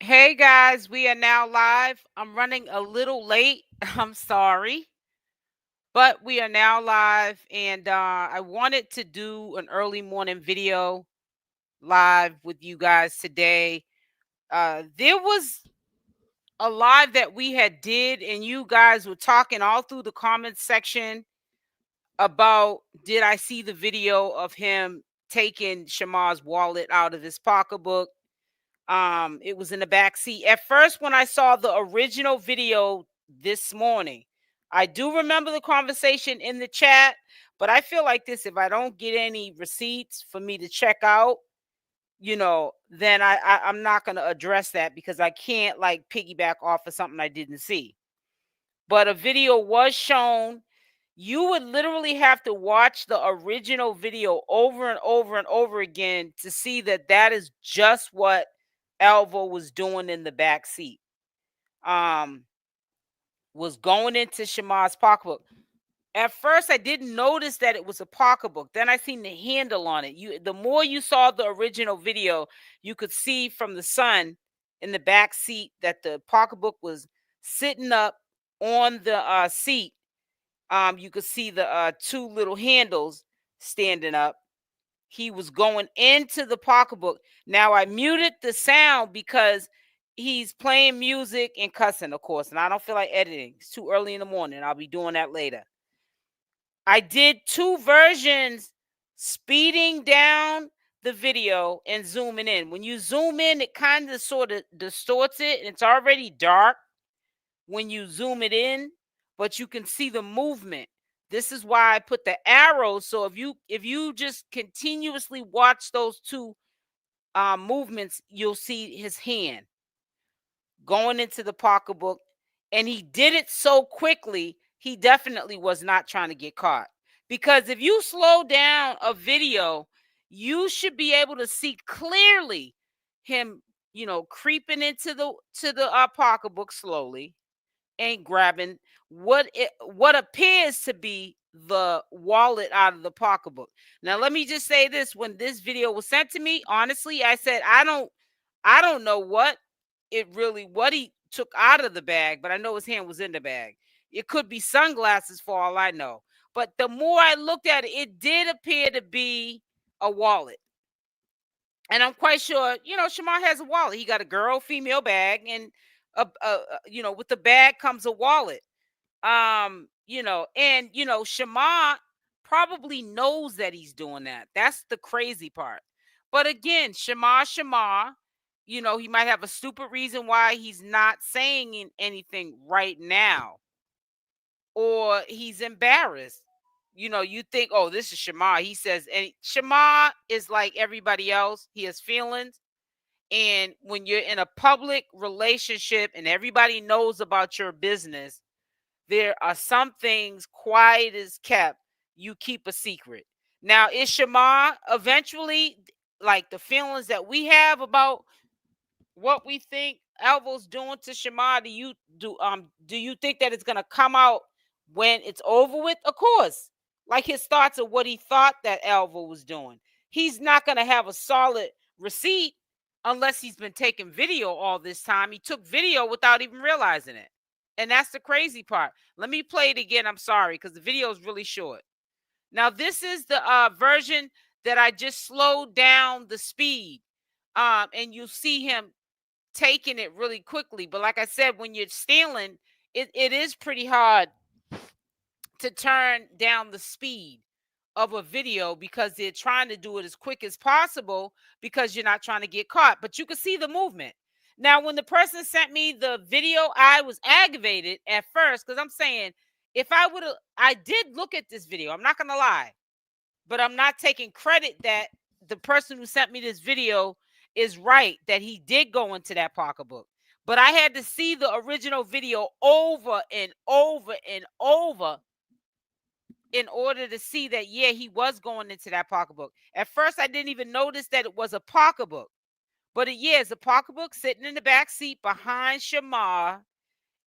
Hey guys, we are now live. I'm running a little late. I'm sorry, but we are now live, and I wanted to do an early morning video live with you guys today. There was a live that we had did, and you guys were talking all through the comments section about did I see the video of him taking Shamar's wallet out of his pocketbook. It was in the back seat. At first, when I saw the original video this morning, I do remember the conversation in the chat, but I feel like this: if I don't get any receipts for me to check out, then I'm not gonna address that because I can't like piggyback off of something I didn't see. But a video was shown. You would literally have to watch the original video over and over and over again to see that that is just what Alvo was doing in the back seat. Was going into Shamar's pocketbook. At first, I didn't notice that it was a pocketbook. Then I seen the handle on it. The more you saw the original video, you could see from the sun in the back seat that the pocketbook was sitting up on the seat. You could see the two little handles standing up. He was going into the pocketbook. Now I muted the sound because he's playing music and cussing, of course, and I don't feel like editing. It's too early in the morning. I'll be doing that later. I did two versions, speeding down the video and zooming in. When you zoom in, it kind of sort of distorts it, and it's already dark when you zoom it in, but you can see the movement. This is why I put the arrows. So if you just continuously watch those two movements, you'll see his hand going into the pocketbook, and he did it so quickly. He definitely was not trying to get caught, because if you slow down a video, you should be able to see clearly him, creeping into the pocketbook slowly and grabbing what appears to be the wallet out of the pocketbook. Now, let me just say this: when this video was sent to me, honestly, I said I don't know what he took out of the bag, but I know his hand was in the bag. It could be sunglasses for all I know. But the more I looked at it, it did appear to be a wallet. And I'm quite sure, Shamar has a wallet. He got a girl, female bag, and with the bag comes a wallet. Shamar probably knows that he's doing that. That's the crazy part. But again, Shamar, he might have a stupid reason why he's not saying anything right now, or he's embarrassed. You think, oh, this is Shamar. He says, and Shamar is like everybody else. He has feelings. And when you're in a public relationship and everybody knows about your business, there are some things quiet as kept. You keep a secret. Now, is Shamar eventually, like the feelings that we have about what we think Alvo's doing to Shamar? Do you think that it's gonna come out when it's over with? Of course. Like his thoughts of what he thought that Alvo was doing. He's not gonna have a solid receipt unless he's been taking video all this time. He took video without even realizing it. And that's the crazy part. Let me play it again. I'm sorry, because the video is really short. Now, this is the version that I just slowed down the speed. And you see him taking it really quickly. But like I said, when you're stealing, it is pretty hard to turn down the speed of a video because they're trying to do it as quick as possible because you're not trying to get caught. But you can see the movement. Now, when the person sent me the video, I was aggravated at first because I'm saying, I did look at this video. I'm not going to lie, but I'm not taking credit that the person who sent me this video is right, that he did go into that pocketbook. But I had to see the original video over and over and over in order to see that, yeah, he was going into that pocketbook. At first, I didn't even notice that it was a pocketbook. But it's a pocketbook sitting in the back seat behind Shamar,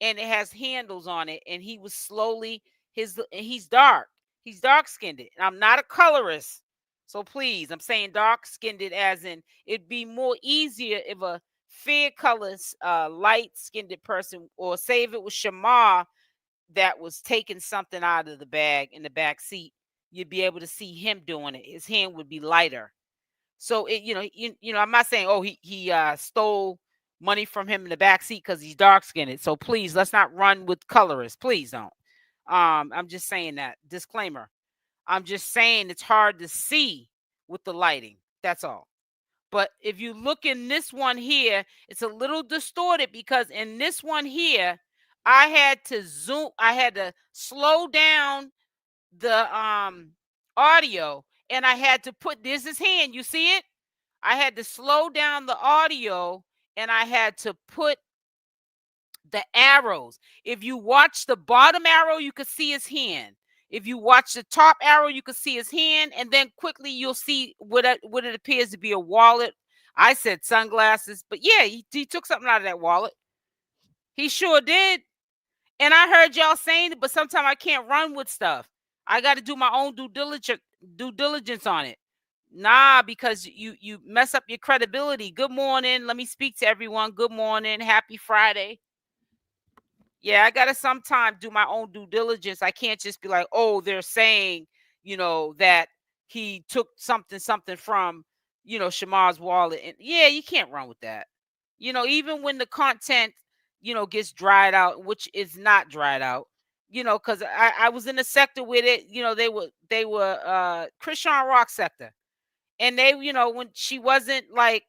and it has handles on it. And he was slowly, he's dark. He's dark-skinned. And I'm not a colorist. So please, I'm saying dark-skinned as in it'd be more easier if a fair colors, light-skinned person, or say if it was Shamar that was taking something out of the bag in the back seat, you'd be able to see him doing it. His hand would be lighter. So it, I'm not saying, oh, he stole money from him in the back seat because he's dark skinned. So please, let's not run with colorists. Please don't. I'm just saying that disclaimer. I'm just saying it's hard to see with the lighting. That's all. But if you look in this one here, it's a little distorted because in this one here, I had to slow down the audio, and I had to put this his hand. You see it? I had to slow down the audio, and I had to put the arrows. If you watch the bottom arrow, you could see his hand. If you watch the top arrow, you can see his hand, and then quickly you'll see what it appears to be a wallet. I said sunglasses, but yeah, he took something out of that wallet. He sure did. And I heard y'all saying it, but sometimes I can't run with stuff. I got to do my own due diligence on it. Nah, because you mess up your credibility. Good morning. Let me speak to everyone. Good morning. Happy Friday. Yeah, I gotta sometimes do my own due diligence. I can't just be like, oh, they're saying, that he took something from, Shamar's wallet. And yeah, you can't run with that. Even when the content, gets dried out, which is not dried out, because I was in a sector with it, they were CashApp sector. And they, when she wasn't like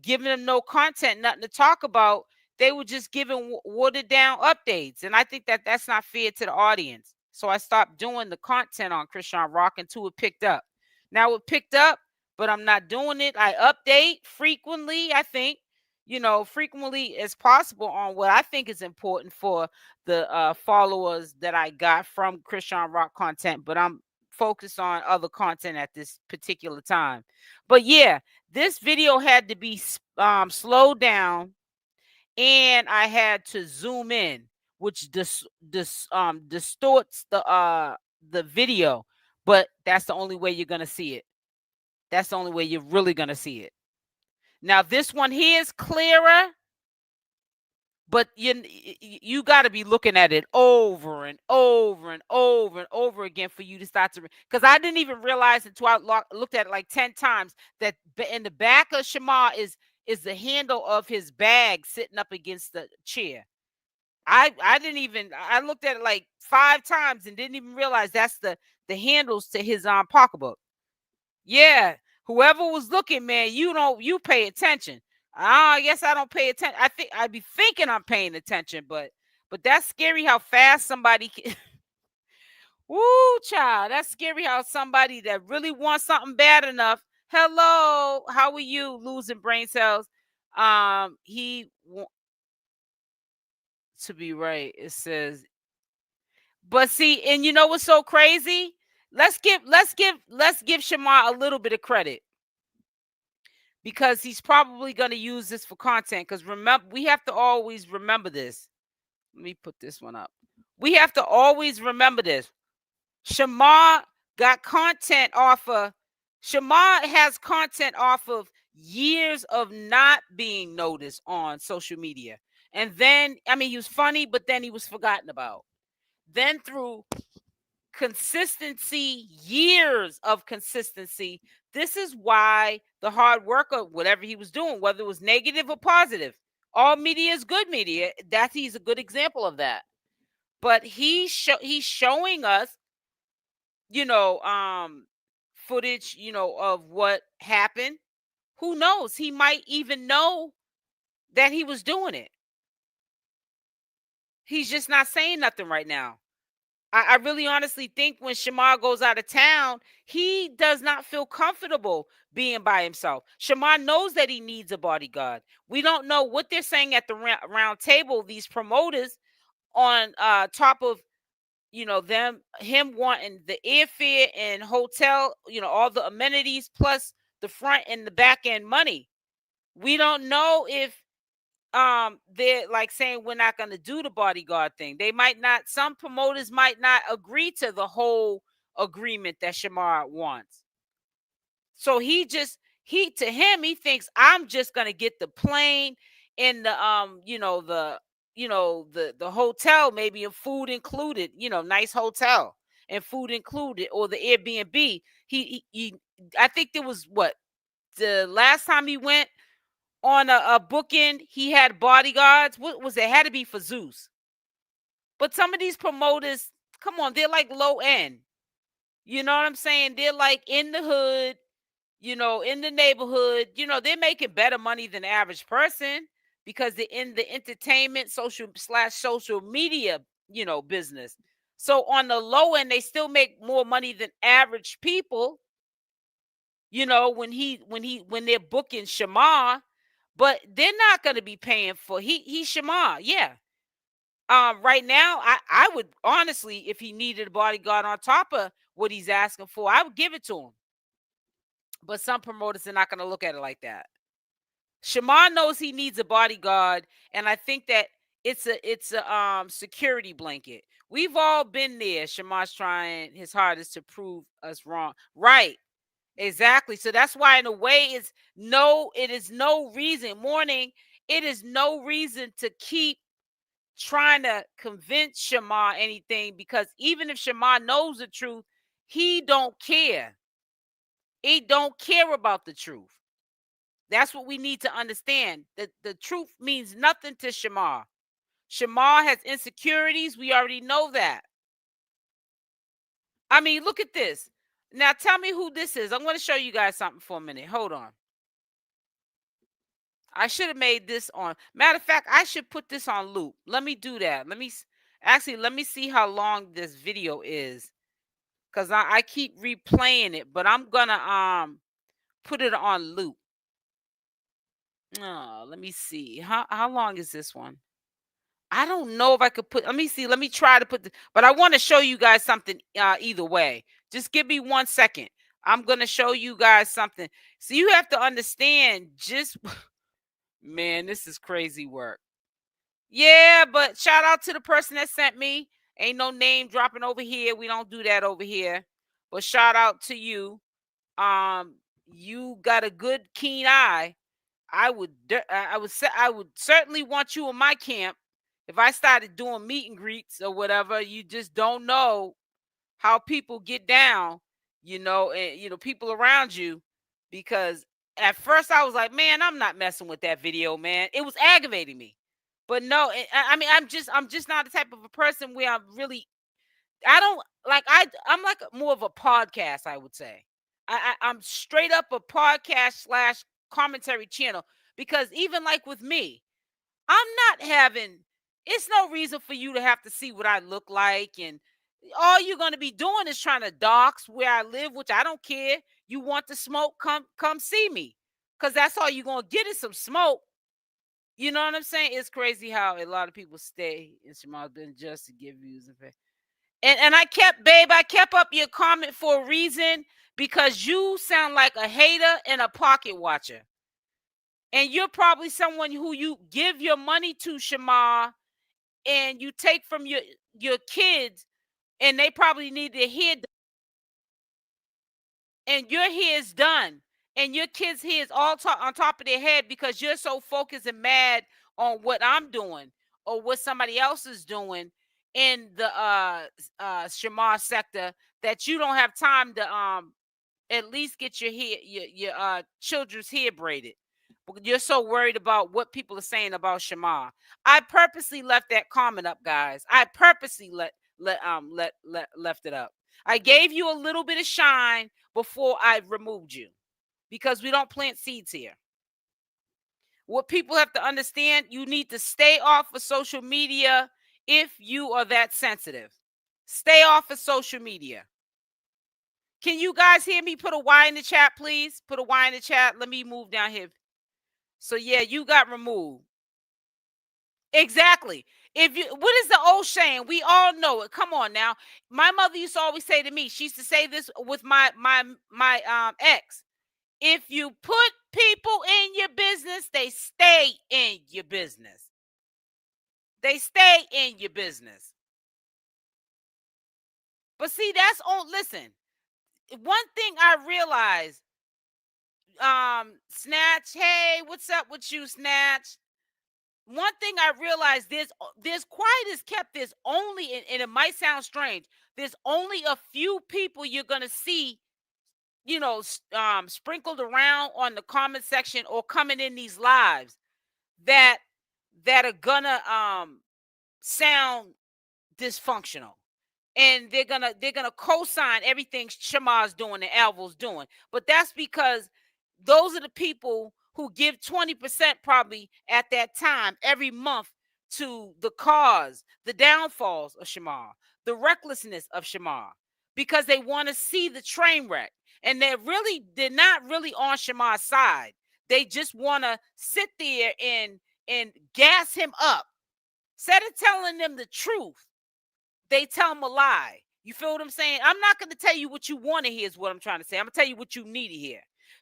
giving them no content, nothing to talk about, they were just giving watered down updates. And I think that that's not fair to the audience. So I stopped doing the content on CashApp until it picked up. Now it picked up, but I'm not doing it. I update frequently, I think, frequently as possible on what I think is important for the followers that I got from CashApp content, but I'm focused on other content at this particular time. But yeah, this video had to be slowed down, and I had to zoom in, which distorts the video. But that's the only way you're gonna see it. That's the only way you're really gonna see it. Now this one here is clearer, but you got to be looking at it over and over and over and over again for you to start to, because I didn't even realize until I looked at it like 10 times that in the back of Shamar is the handle of his bag sitting up against the chair. I looked at it like 5 times and didn't even realize that's the handles to his pocketbook. Yeah, whoever was looking, man, you pay attention. I guess I don't pay attention. I think I'd be thinking I'm paying attention, but that's scary how fast somebody can. Woo, child, that's scary how somebody that really wants something bad enough. Hello, how are you? Losing brain cells. He to be right. It says, but see, and you know what's so crazy? Let's give Shamar a little bit of credit, because he's probably going to use this for content. Because remember, we have to always remember this. Let me put this one up. We have to always remember this. Shamar got content off of, Shamar has content off of years of not being noticed on social media. And then, I mean, he was funny, but then he was forgotten about. Then through consistency, years of consistency, this is why the hard work of whatever he was doing, whether it was negative or positive, all media is good media. He's a good example of that. But he's showing us, footage, of what happened. Who knows? He might even know that he was doing it. He's just not saying nothing right now. I really honestly think when Shamar goes out of town, he does not feel comfortable being by himself. Shamar knows that he needs a bodyguard. We don't know what they're saying at the round table, these promoters, on top of, him wanting the airfare and hotel, all the amenities, plus the front and the back end money. We don't know if they're like saying we're not going to do the bodyguard thing. They might not, some promoters might not agree to the whole agreement that Shamar wants. So he To him, he thinks I'm just gonna get the plane and the the hotel, maybe, and food included, nice hotel and food included, or the Airbnb. He I think there was, what, the last time he went on a booking, he had bodyguards. What was it? Had to be for Zeus. But some of these promoters, come on, they're like low end. You know what I'm saying? They're like in the hood, in the neighborhood. They're making better money than the average person because they're in the entertainment, social media, business. So on the low end, they still make more money than average people. When they're booking Shamar, but they're not going to be paying for he's Shamar, yeah. Right now, I would honestly, if he needed a bodyguard on top of what he's asking for, I would give it to him. But some promoters are not going to look at it like that. Shamar knows he needs a bodyguard, and I think that it's a security blanket. We've all been there. Shamar's trying his hardest to prove us wrong. Right. Exactly. So that's why, in a way, it is no reason. Morning, it is no reason to keep trying to convince Shamar anything, because even if Shamar knows the truth, he don't care. He don't care about the truth. That's what we need to understand. That the truth means nothing to Shamar. Shamar has insecurities. We already know that. I mean, look at this. Now tell me who this is. I'm going to show you guys something for a minute. Hold on. I should have made this on. Matter of fact, I should put this on loop. Let me do that. Let me see how long this video is, because I keep replaying it, but I'm gonna put it on loop. Oh, let me see. How long is this one? I don't know if I could put. Let me see. Let me try to put. But I want to show you guys something. Either way, just give me 1 second. I'm gonna show you guys something. So you have to understand. Just man, this is crazy work. Yeah, but shout out to the person that sent me. Ain't no name dropping over here. We don't do that over here. But shout out to you. You got a good keen eye. I would certainly want you in my camp. If I started doing meet and greets or whatever, you just don't know how people get down, and people around you. Because at first I was like, man, I'm not messing with that video, man. It was aggravating me. But no, I mean, I'm just not the type of a person where I don't like, I'm like more of a podcast, I would say. I'm straight up a podcast slash commentary channel, because even like with me, I'm not having, it's no reason for you to have to see what I look like, and all you're going to be doing is trying to dox where I live, which I don't care. You want the smoke, come see me, because that's all you're going to get is some smoke. You know what I'm saying? It's crazy how a lot of people stay in Shamar been just to give views and I kept up your comment for a reason, because you sound like a hater and a pocket watcher. And you're probably someone who you give your money to, Shamar, and you take from your kids, and they probably need to hear, and your hair is done, and your kids' hair is all on top of their head, because you're so focused and mad on what I'm doing or what somebody else is doing in the Shamar sector, that you don't have time to at least get your hair, your children's hair braided. You're so worried about what people are saying about Shamar. I purposely left that comment up, guys. I purposely left it up. I gave you a little bit of shine before I removed you, because we don't plant seeds here. What people have to understand, you need to stay off of social media if you are that sensitive. Stay off of social media. Can you guys hear me? Put a Y in the chat, please. Put a Y in the chat. Let me move down here. So yeah, you got removed. Exactly. What is the old saying? We all know it. Come on now. My mother used to always say to me, she used to say this with my ex. If you put people in your business, they stay in your business. They stay in your business. But see, listen, one thing I realized, Snatch, hey, what's up with you, Snatch? One thing I realized, there's quiet is kept. There's only, and it might sound strange, there's only a few people you're gonna see, sprinkled around on the comment section or coming in these lives that are gonna sound dysfunctional, and they're gonna co-sign everything Shamar's doing and Alvo's doing. But that's because those are the people who give 20% probably at that time every month to the cause, the downfalls of Shamar, the recklessness of Shamar, because they want to see the train wreck. And they're not really on Shamar's side. They just want to sit there and gas him up. Instead of telling them the truth, they tell them a lie. You feel what I'm saying? I'm not going to tell you what you want to hear is what I'm trying to say. I'm going to tell you what you need to hear.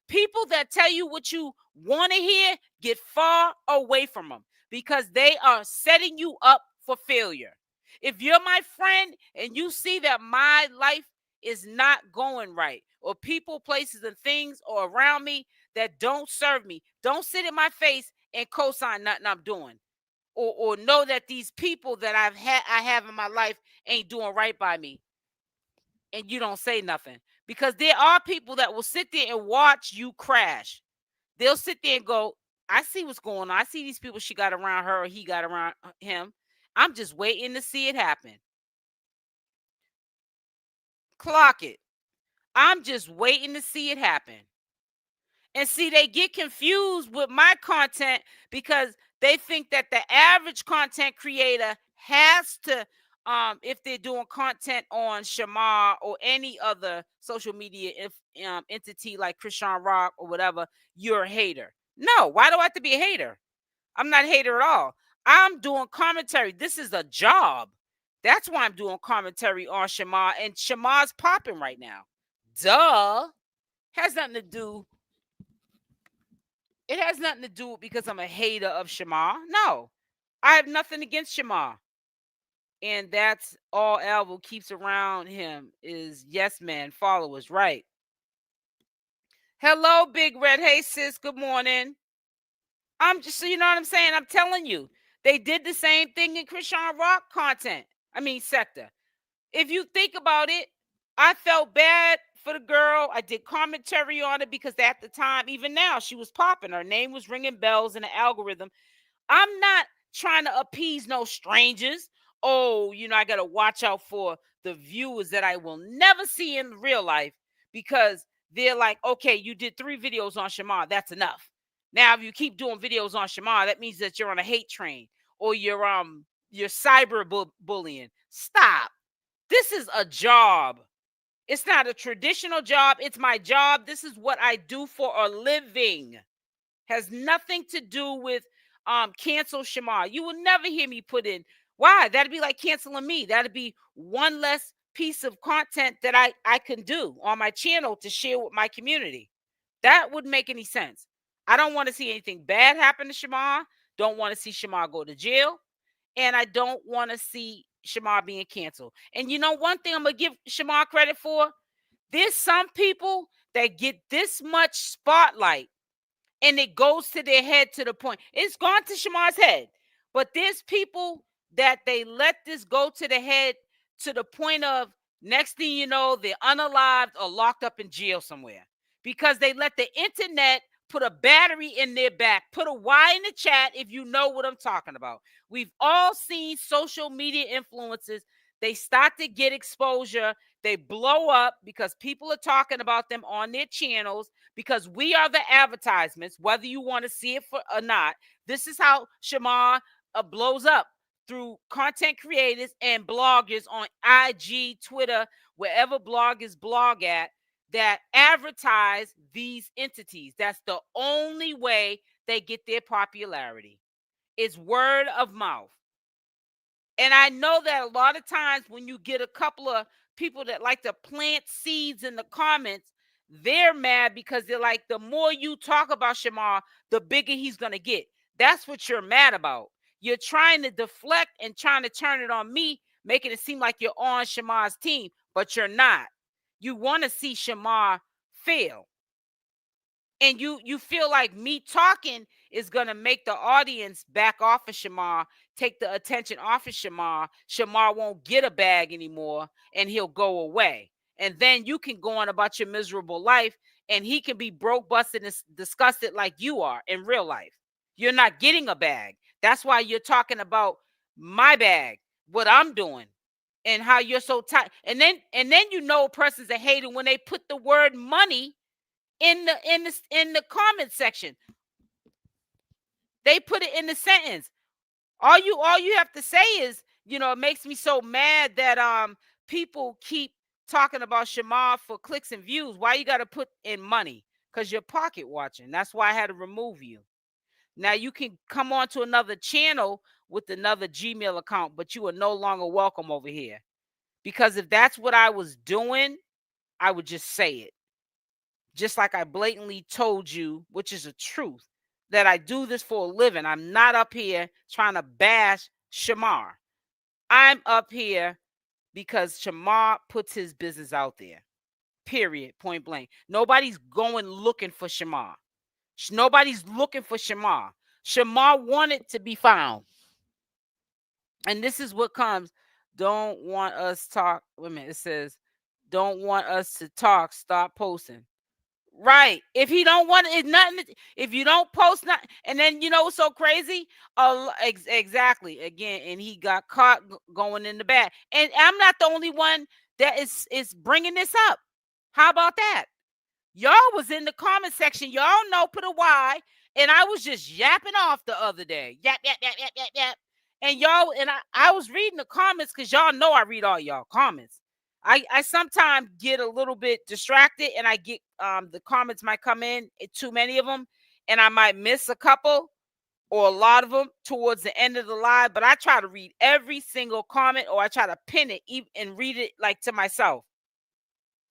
People that tell you what you want to hear, get far away from them, because they are setting you up for failure. If you're my friend and you see that my life is not going right, or people, places, and things are around me that don't serve me, don't sit in my face and co-sign nothing I'm doing. Or know that these people that I have in my life ain't doing right by me, and you don't say nothing. Because there are people that will sit there and watch you crash. They'll sit there and go, I see what's going on. I see these people she got around her or he got around him. I'm just waiting to see it happen. Clock it. I'm just waiting to see it happen. And see, they get confused with my content because they think that the average content creator has to, if they're doing content on Shamar or any other social media entity like CashApp or whatever, you're a hater. No, why do I have to be a hater? I'm not a hater at all. I'm doing commentary. This is a job. That's why I'm doing commentary on Shamar, and Shamar's popping right now. Duh. Has nothing to do It has nothing to do with because I'm a hater of Shamar. No, I have nothing against Shamar. And that's all Alvo keeps around him is yes man followers, right? Hello, Big Red. Hey, sis. Good morning. I'm just, so you know what I'm saying? I'm telling you, they did the same thing in CashApp content. Sector. If you think about it, I felt bad for the girl. I did commentary on it because at the time, even now, she was popping. Her name was ringing bells in the algorithm. I'm not trying to appease no strangers. Oh, I got to watch out for the viewers that I will never see in real life, because they're like, okay, you did 3 videos on Shamar. That's enough. Now, if you keep doing videos on Shamar, that means that you're on a hate train, or you're cyber bullying. Stop. This is a job. It's not a traditional job. It's my job. This is what I do for a living. Has nothing to do with cancel Shamar. You will never hear me put in, why? That'd be like canceling me. That'd be one less piece of content that I can do on my channel to share with my community. That wouldn't make any sense. I don't want to see anything bad happen to Shamar. Don't want to see Shamar go to jail. And I don't want to see Shamar being canceled. And one thing I'm going to give Shamar credit for? There's some people that get this much spotlight and it goes to their head to the point. It's gone to Shamar's head. But there's people that they let this go to the head to the point of, next thing you know, they're unalived or locked up in jail somewhere, because they let the internet put a battery in their back. Put a Y in the chat if you know what I'm talking about. We've all seen social media influencers. They start to get exposure. They blow up because people are talking about them on their channels, because we are the advertisements, whether you want to see it or not. This is how Shamar blows up, through content creators and bloggers on IG, Twitter, wherever bloggers blog at, that advertise these entities. That's the only way they get their popularity. It's word of mouth. And I know that a lot of times when you get a couple of people that like to plant seeds in the comments, they're mad because they're like, the more you talk about Shamar, the bigger he's going to get. That's what you're mad about. You're trying to deflect and trying to turn it on me, making it seem like you're on Shamar's team, but you're not. You want to see Shamar fail. and you feel like me talking is gonna make the audience back off of Shamar, take the attention off of Shamar. Shamar won't get a bag anymore, and he'll go away. And then you can go on about your miserable life, and he can be broke, busted, and disgusted like you are in real life. You're not getting a bag. That's why you're talking about my bag, what I'm doing, and how you're so tight. And then a person's a hater when they put the word money in the comment section. They put it in the sentence. All you have to say is, it makes me so mad that people keep talking about Shamar for clicks and views. Why you got to put in money? Because you're pocket watching. That's why I had to remove you. Now you can come on to another channel with another Gmail account, but you are no longer welcome over here. Because if that's what I was doing, I would just say it. Just like I blatantly told you, which is a truth, that I do this for a living. I'm not up here trying to bash Shamar. I'm up here because Shamar puts his business out there. Period. Point blank. Nobody's going looking for Shamar. Nobody's looking for Shamar. Shamar wanted to be found. And this is what comes. Don't want us talk. Wait a minute. It says, don't want us to talk. Stop posting. Right. If he don't want it, nothing. If you don't post nothing, and then what's so crazy? Exactly. Again, and he got caught going in the bag. And I'm not the only one that is bringing this up. How about that? Y'all was in the comment section. Y'all know, put a Y. And I was just yapping off the other day. Yap, yap, yap, yap, yap, yap. And y'all, and I was reading the comments because y'all know I read all y'all comments. I sometimes get a little bit distracted, and I get the comments might come in, too many of them, and I might miss a couple or a lot of them towards the end of the live. But I try to read every single comment, or I try to pin it and read it like to myself,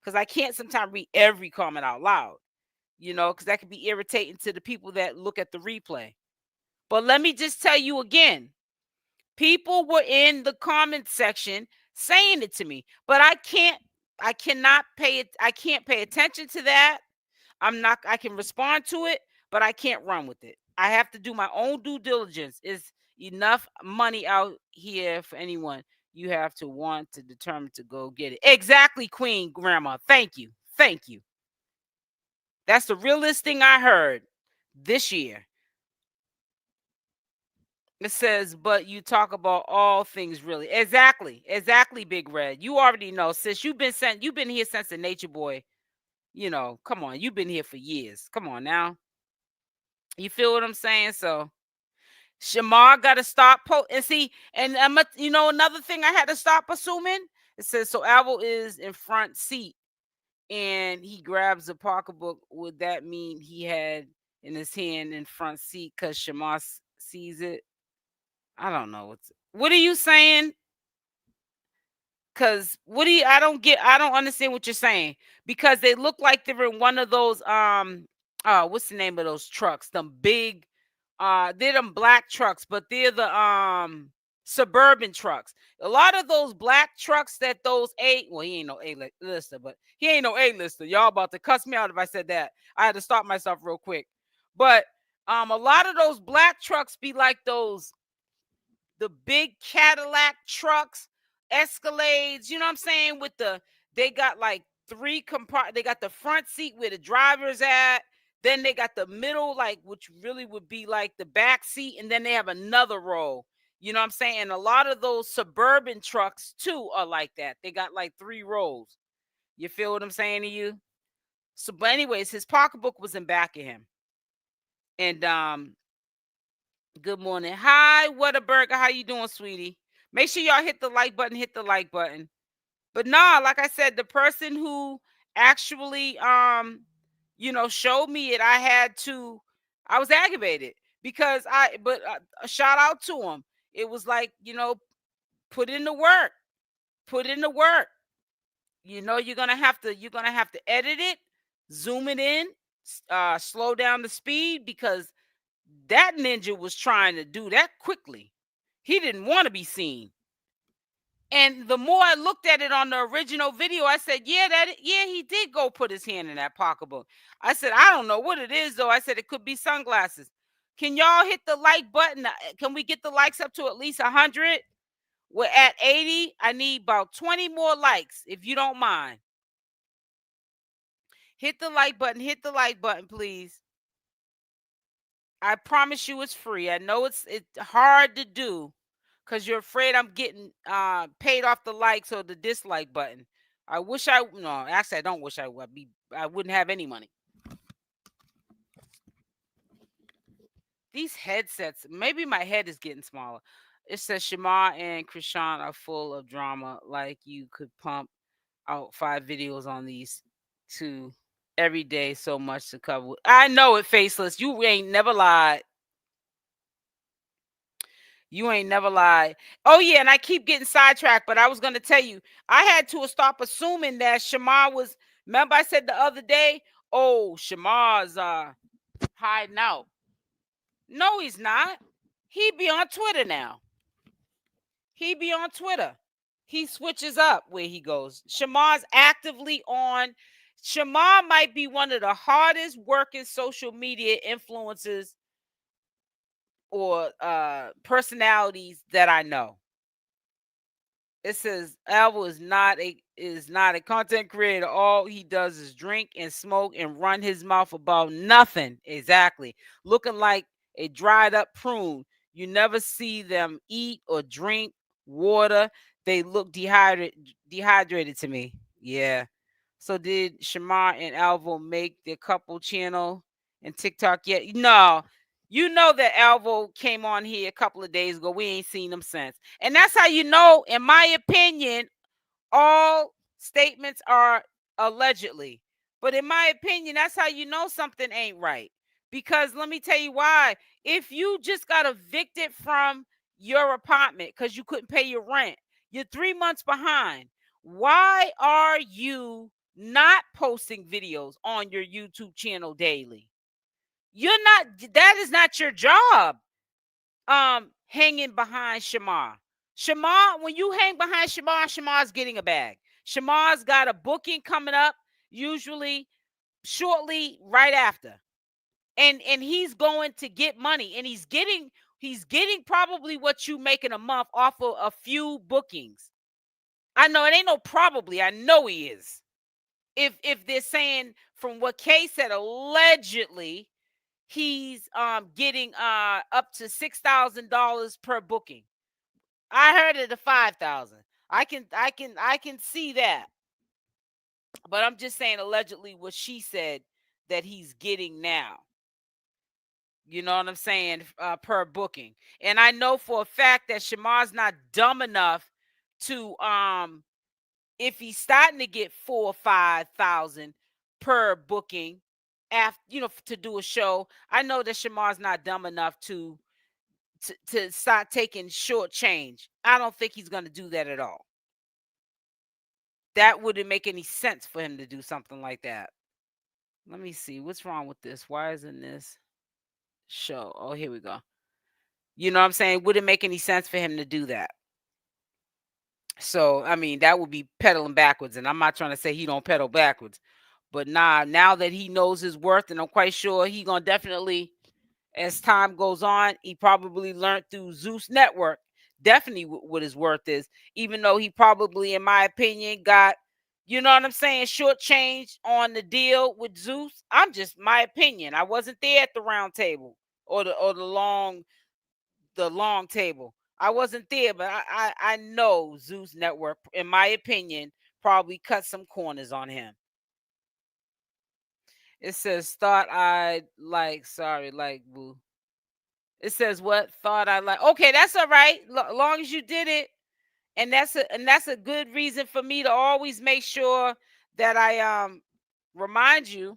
because I can't sometimes read every comment out loud, because that could be irritating to the people that look at the replay. But let me just tell you again, people were in the comment section saying it to me, but I can't pay attention to that. I can respond to it, but I can't run with it. I have to do my own due diligence. Is enough money out here for anyone. You have to want to determine to go get it. Exactly, Queen Grandma. Thank you. Thank you. That's the realest thing I heard this year. It says, but you talk about all things really. Exactly, Big Red. You already know, sis. You've been here since the Nature Boy. Come on, you've been here for years. Come on now. You feel what I'm saying? So Shamar got to stop and see. And another thing I had to stop assuming. It says, so Alvo is in front seat, and he grabs a pocketbook. Would that mean he had in his hand in front seat because Shamar sees it? I don't know. What are you saying? Because I don't understand what you're saying, because they look like they're in one of those what's the name of those trucks? Them big they're them black trucks, but they're the suburban trucks. A lot of those black trucks that those he ain't no A-lister, but he ain't no A-lister. Y'all about to cuss me out if I said that. I had to stop myself real quick. But a lot of those black trucks be like the big Cadillac trucks, Escalades, you know what I'm saying? They got like 3 compartments. They got the front seat where the driver's at. Then they got the middle, like, which really would be like the back seat. And then they have another row. You know what I'm saying? And a lot of those suburban trucks too are like that. They got like 3 rows. You feel what I'm saying to you? So, but anyways, his pocketbook was in back of him. And good morning. Hi, Whataburger. How you doing, sweetie? Make sure y'all hit the like button. But nah, like I said, the person who actually showed me it, I was aggravated because a shout out to him. It was like, put in the work. You're gonna have to edit it, zoom it in, slow down the speed, because that ninja was trying to do that quickly. He didn't want to be seen. And the more I looked at it on the original video, I said, yeah, he did go put his hand in that pocketbook. I said, I don't know what it is, though. I said, it could be sunglasses. Can y'all hit the like button? Can we get the likes up to at least 100? We're at 80. I need about 20 more likes, if you don't mind. Hit the like button. Hit the like button, please. I promise you it's free. I know it's hard to do because you're afraid I'm getting paid off the likes or the dislike button. I wish actually I don't wish I would be. I wouldn't have any money. These headsets, maybe my head is getting smaller. It says Shamar and Chrisean are full of drama. Like you could pump out 5 videos on these 2 every day. So much to cover. I know it, faceless. You ain't never lied. You ain't never lied. Oh, yeah, and I keep getting sidetracked, but I was going to tell you, I had to stop assuming that Shamar was, remember I said the other day, oh, Shamar's hiding out. No, he's not. He be on Twitter now. He be on Twitter. He switches up where he goes. Shamar's actively on. Shamar might be one of the hardest working social media influencers or personalities that I know. It says Alvo is not a content creator. All he does is drink and smoke and run his mouth about nothing. Exactly. Looking like a dried up prune. You never see them eat or drink water. They look dehydrated to me. Yeah. So did Shamar and Alvo make their couple channel and TikTok yet? No. You know that Alvo came on here a couple of days ago. We ain't seen him since. And that's how you know, in my opinion, all statements are allegedly. But in my opinion, that's how you know something ain't right. Because let me tell you why. If you just got evicted from your apartment because you couldn't pay your rent, you're 3 months behind. Why are you not posting videos on your YouTube channel daily? You're not, that is not your job. Hanging behind Shamar. Shamar, when you hang behind Shamar, Shamar's getting a bag. Shamar's got a booking coming up, usually shortly right after. And he's going to get money, and he's getting probably what you make in a month off of a few bookings. I know it ain't no probably. I know he is. If they're saying from what Kay said, allegedly he's getting up to $6,000 per booking. I heard it at 5,000. I can see that. But I'm just saying allegedly what she said that he's getting now. You know what I'm saying? Per booking. And I know for a fact that Shamar's not dumb enough to if he's starting to get 4,000 or 5,000 per booking after, to do a show, I know that Shamar's not dumb enough to start taking short change. I don't think he's going to do that at all. That wouldn't make any sense for him to do something like that. Let me see. What's wrong with this? Why isn't this show? Oh, here we go. You know what I'm saying? Wouldn't make any sense for him to do that. So, I mean, that would be pedaling backwards. And I'm not trying to say he don't pedal backwards. But now that he knows his worth, and I'm quite sure he going to definitely, as time goes on, he probably learned through Zeus Network, definitely what his worth is, even though he probably, in my opinion, got, you know what I'm saying, short change on the deal with Zeus. I'm just, my opinion. I wasn't there at the round table or the long table. I wasn't there, but I know Zeus Network, in my opinion, probably cut some corners on him. It says thought I like, sorry, like boo. It says what? Thought I like. Okay, that's all right. Long as you did it. And that's a good reason for me to always make sure that I remind you,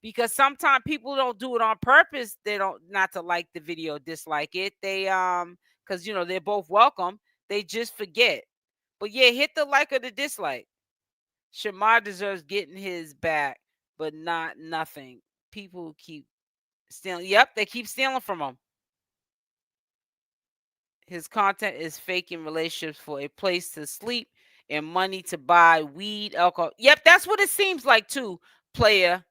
because sometimes people don't do it on purpose. They don't, not to like the video, dislike it. They because they're both welcome. They just forget. But yeah, hit the like or the dislike. Shamar deserves getting his back, but not nothing. People keep stealing. Yep, they keep stealing from him. His content is faking relationships for a place to sleep and money to buy weed, alcohol. Yep, that's what it seems like too, player.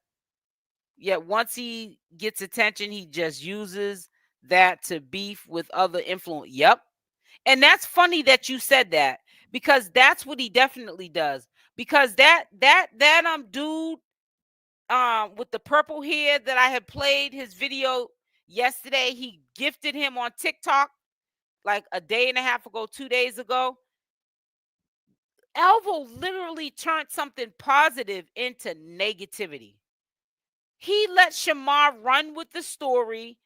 Yet once he gets attention, he just uses that to beef with other influence. Yep. And that's funny that you said that, because that's what he definitely does. Because that dude with the purple hair that I had played his video yesterday, he gifted him on TikTok like a day and a half ago, 2 days ago. Alvo literally turned something positive into negativity. He let Shamar run with the story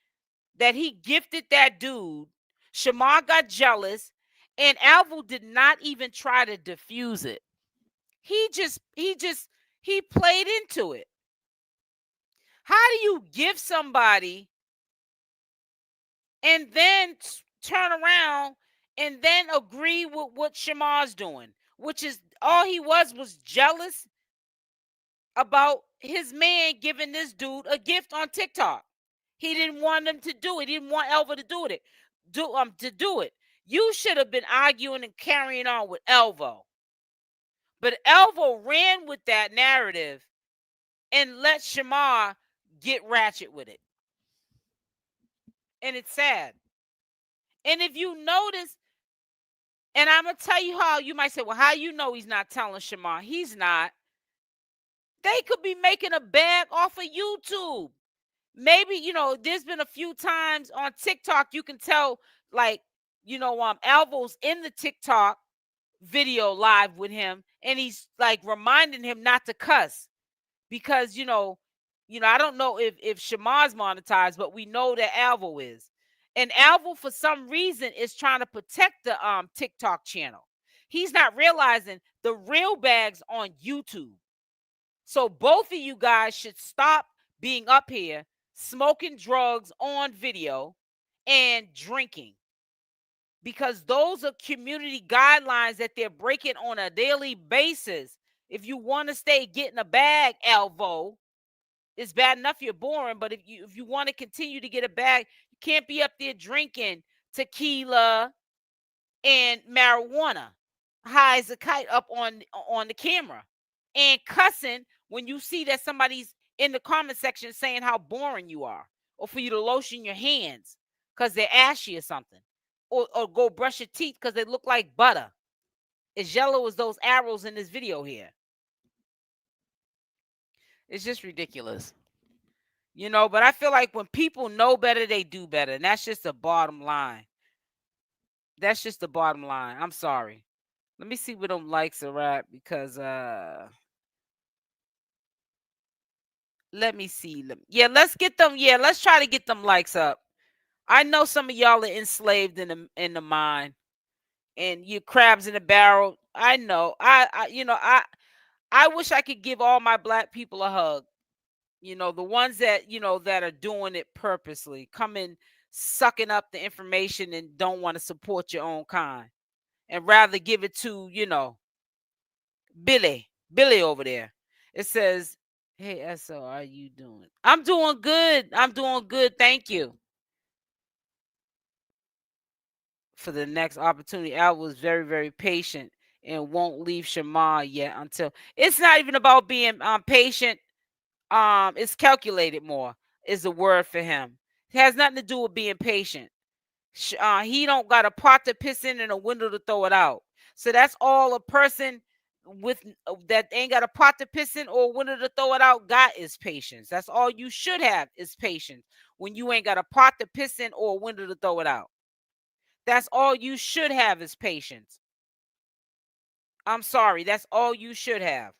that he gifted that dude. Shamar got jealous, and Alvo did not even try to diffuse it. He played into it. How do you give somebody and then turn around and then agree with what Shamar's doing, which is all he was jealous about his man giving this dude a gift on TikTok. He didn't want him to do it. He didn't want Alvo to do it. To do it. You should have been arguing and carrying on with Alvo. But Alvo ran with that narrative and let Shamar get ratchet with it. And it's sad. And if you notice, and I'm going to tell you how, you might say, well, how you know he's not telling Shamar? He's not. They could be making a bag off of YouTube. Maybe, there's been a few times on TikTok you can tell, like, Alvo's in the TikTok video live with him, and he's like reminding him not to cuss because, I don't know if Shamar's monetized, but we know that Alvo is. And Alvo, for some reason, is trying to protect the TikTok channel. He's not realizing the real bag's on YouTube. So both of you guys should stop being up here smoking drugs on video and drinking, because those are community guidelines that they're breaking on a daily basis. If you want to stay getting a bag, Alvo, it's bad enough you're boring, but if you want to continue to get a bag, you can't be up there drinking tequila and marijuana high as a kite up on the camera and cussing when you see that somebody's in the comment section saying how boring you are, or for you to lotion your hands because they're ashy or something, or go brush your teeth because they look like butter. As yellow as those arrows in this video here. It's just ridiculous. But I feel like when people know better, they do better. And that's just the bottom line. That's just the bottom line. I'm sorry. Let me see where them likes are at, because let me see. Let's get them. Yeah, let's try to get them likes up. I know some of y'all are enslaved in the mind, and you crabs in the barrel. I know. I wish I could give all my black people a hug. The ones that that are doing it purposely, coming sucking up the information and don't want to support your own kind, and rather give it to Billy over there. It says, "Hey SO, how are you doing?" I'm doing good. Thank you. For the next opportunity, Al was very, very patient and won't leave Shamar yet until it's not even about being patient. It's calculated more is the word for him. It has nothing to do with being patient. He don't got a pot to piss in and a window to throw it out. So that's all a person with that ain't got a pot to piss in or a window to throw it out got is patience. That's all you should have is patience when you ain't got a pot to piss in or a window to throw it out. That's all you should have is patience. I'm sorry. That's all you should have.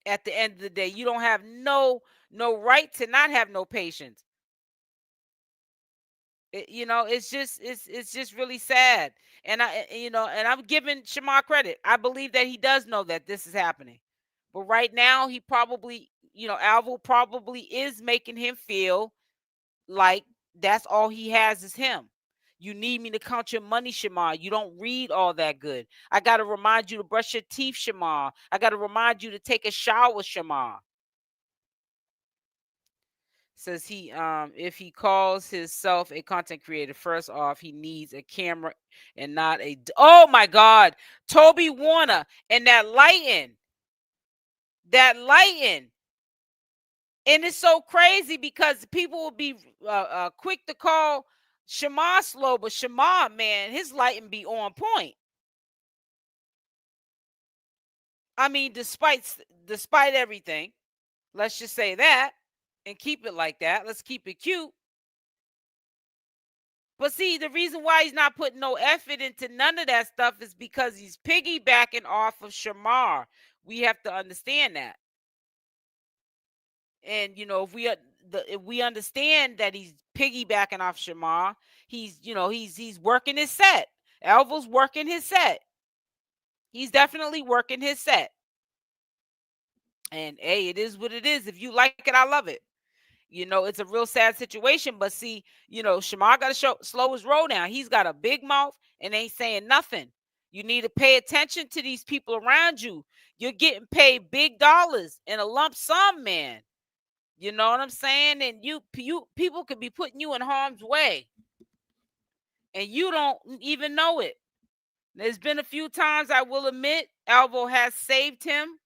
At the end of the day, you don't have no right to not have no patience. It's just really sad. And I'm giving Shamar credit. I believe that he does know that this is happening. But right now, he probably, Alvo probably is making him feel like that's all he has is him. You need me to count your money, Shamar. You don't read all that good. I got to remind you to brush your teeth, Shamar. I got to remind you to take a shower, Shamar. Says he if he calls himself a content creator, first off, he needs a camera and not a oh my god, Toby Warner and that lighting. And it's so crazy because people will be quick to call Shamar slow, but Shamar, man, his lighting be on point. I mean, despite everything, let's just say that and keep it like that. Let's keep it cute. But see, the reason why he's not putting no effort into none of that stuff is because he's piggybacking off of Shamar. We have to understand that. And if we understand that he's piggybacking off Shamar, he's working his set. Alvo's working his set. He's definitely working his set. And hey, it is what it is. If you like it, I love it. It's a real sad situation. But see, Shamar got to slow his roll down. He's got a big mouth and ain't saying nothing. You need to pay attention to these people around you. You're getting paid big dollars in a lump sum, man. You know what I'm saying? And you people could be putting you in harm's way, and you don't even know it. There's been a few times, I will admit, Alvo has saved him.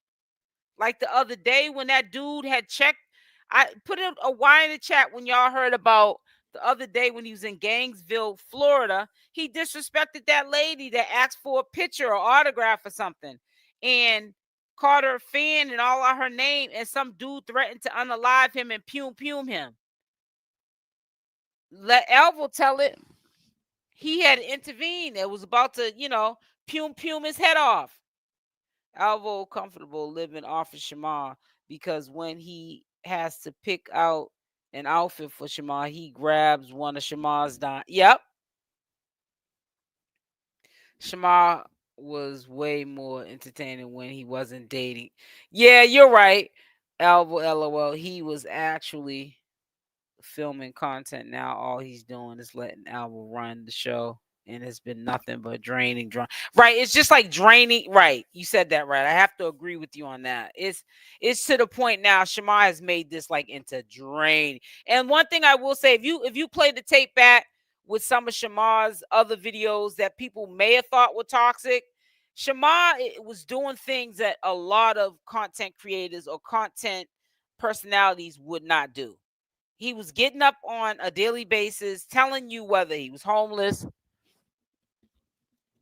Like the other day when that dude had checked. I put a Y in the chat when y'all heard about the other day when he was in Gainesville, Florida. He disrespected that lady that asked for a picture or autograph or something, and called her a fan and all of her name, and some dude threatened to unalive him and pume him. Let Alvo tell it. He had to intervene. It was about to, pume his head off. Alvo comfortable living off of Shamar because when he has to pick out an outfit for Shamar, he grabs one of Shamar's Yep. Shamar was way more entertaining when he wasn't dating. Yeah, you're right. Alvo, LOL. He was actually filming content. Now all he's doing is letting Alvo run the show. And it's been nothing but draining. Right. It's just like draining. Right. You said that right. I have to agree with you on that. It's to the point now. Shamar has made this like into drain. And one thing I will say, if you play the tape back with some of Shamar's other videos that people may have thought were toxic, Shamar was doing things that a lot of content creators or content personalities would not do. He was getting up on a daily basis, telling you whether he was homeless,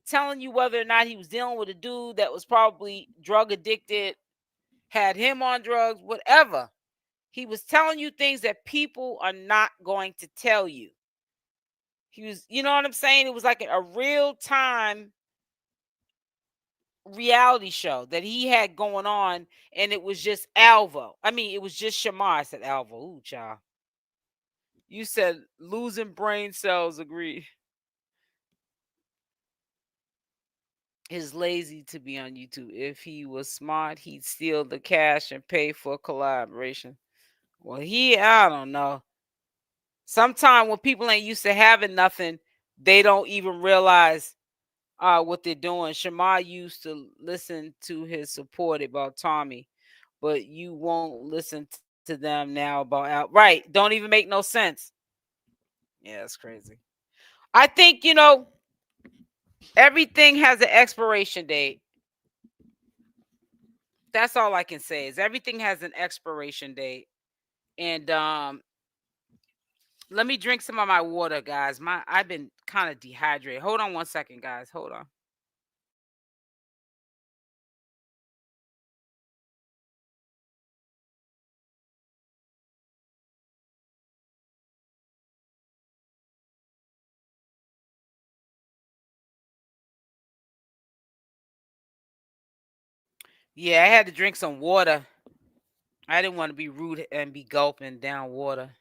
telling you whether or not he was dealing with a dude that was probably drug addicted, had him on drugs, whatever. He was telling you things that people are not going to tell you. He was, you know what I'm saying? It was like a real time reality show that he had going on, and it was just Alvo. I mean, it was just Shamar. I said Alvo. Ooh, child. You said losing brain cells. Agree. Is lazy to be on YouTube. If he was smart, he'd steal the cash and pay for collaboration. Well, I don't know. Sometimes when people ain't used to having nothing, they don't even realize what they're doing. Shamar used to listen to his support about Tommy, but you won't listen to them now about Al. Right. Don't even make no sense. Yeah, it's crazy. I think, everything has an expiration date. That's all I can say is everything has an expiration date. And let me drink some of my water, guys. I've been kind of dehydrated. Hold on one second, guys. Hold on. Yeah, I had to drink some water. I didn't want to be rude and be gulping down water.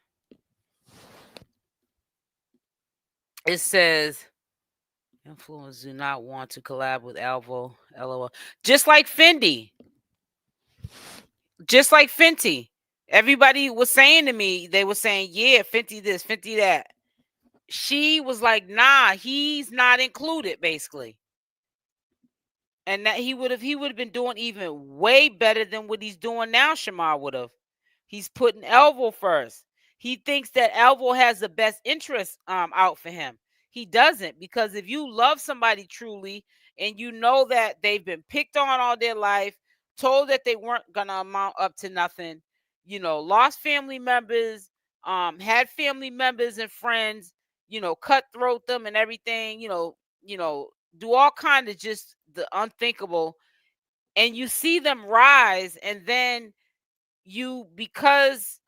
It says influencers do not want to collab with Alvo. LOL. Just like Fendi. Just like Fenty. Everybody was saying to me, they were saying, yeah, Fenty this, Fenty that. She was like, nah, he's not included, basically. And that he would have been doing even way better than what he's doing now. Shamar would have. He's putting Alvo first. He thinks that Alvo has the best interest out for him. He doesn't, because if you love somebody truly and you know that they've been picked on all their life, told that they weren't gonna amount up to nothing, lost family members, had family members and friends, cutthroat them and everything, do all kind of just the unthinkable, and you see them rise, and then because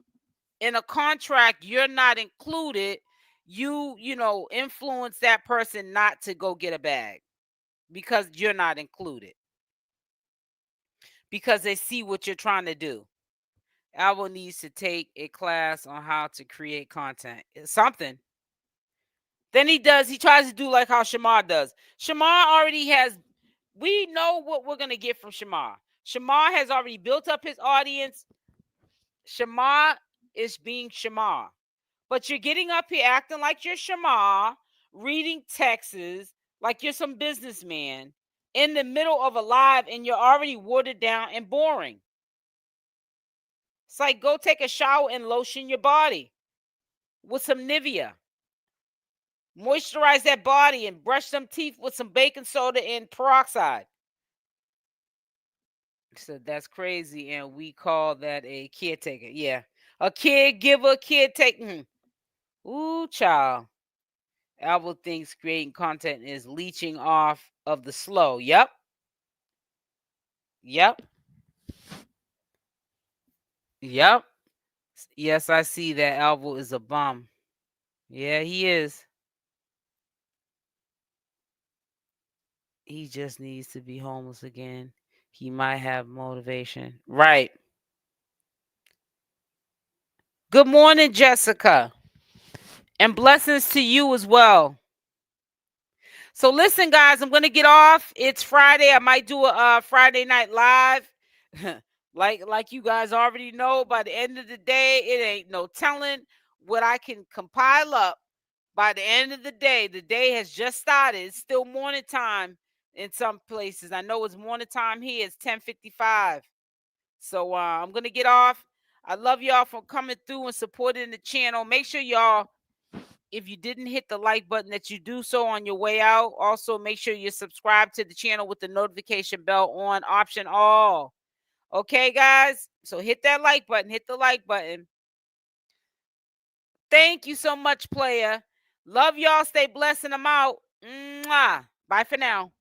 in a contract you're not included, influence that person not to go get a bag because you're not included, because they see what you're trying to do. Alvo needs to take a class on how to create content. It's something. Then he tries to do like how Shamar does. Shamar already has, we know what we're going to get from Shamar. Shamar has already built up his audience. Shamar is being Shamar. But you're getting up here acting like you're Shamar, reading texts like you're some businessman in the middle of a live, and you're already watered down and boring. It's like, go take a shower and lotion your body with some Nivea. Moisturize that body and brush some teeth with some baking soda and peroxide. So that's crazy, and we call that a caretaker. Yeah, a caregiver, caretaker. Ooh, child. Alvo thinks creating content is leeching off of the slow. Yep. Yep. Yep. Yes, I see that Alvo is a bum. Yeah, he is. He just needs to be homeless again. He might have motivation. Right. Good morning, Jessica. And blessings to you as well. So listen, guys, I'm going to get off. It's Friday. I might do a Friday night live. like you guys already know, by the end of the day, it ain't no telling what I can compile up. By the end of the day has just started. It's still morning time in some places. I know it's morning time here. It's 10:55. So I'm going to get off. I love y'all for coming through and supporting the channel. Make sure y'all, if you didn't hit the like button, that you do so on your way out. Also, make sure you subscribe to the channel with the notification bell on, option all. Okay, guys? So hit that like button. Hit the like button. Thank you so much, player. Love y'all. Stay blessed, and I'm out. Mwah. Bye for now.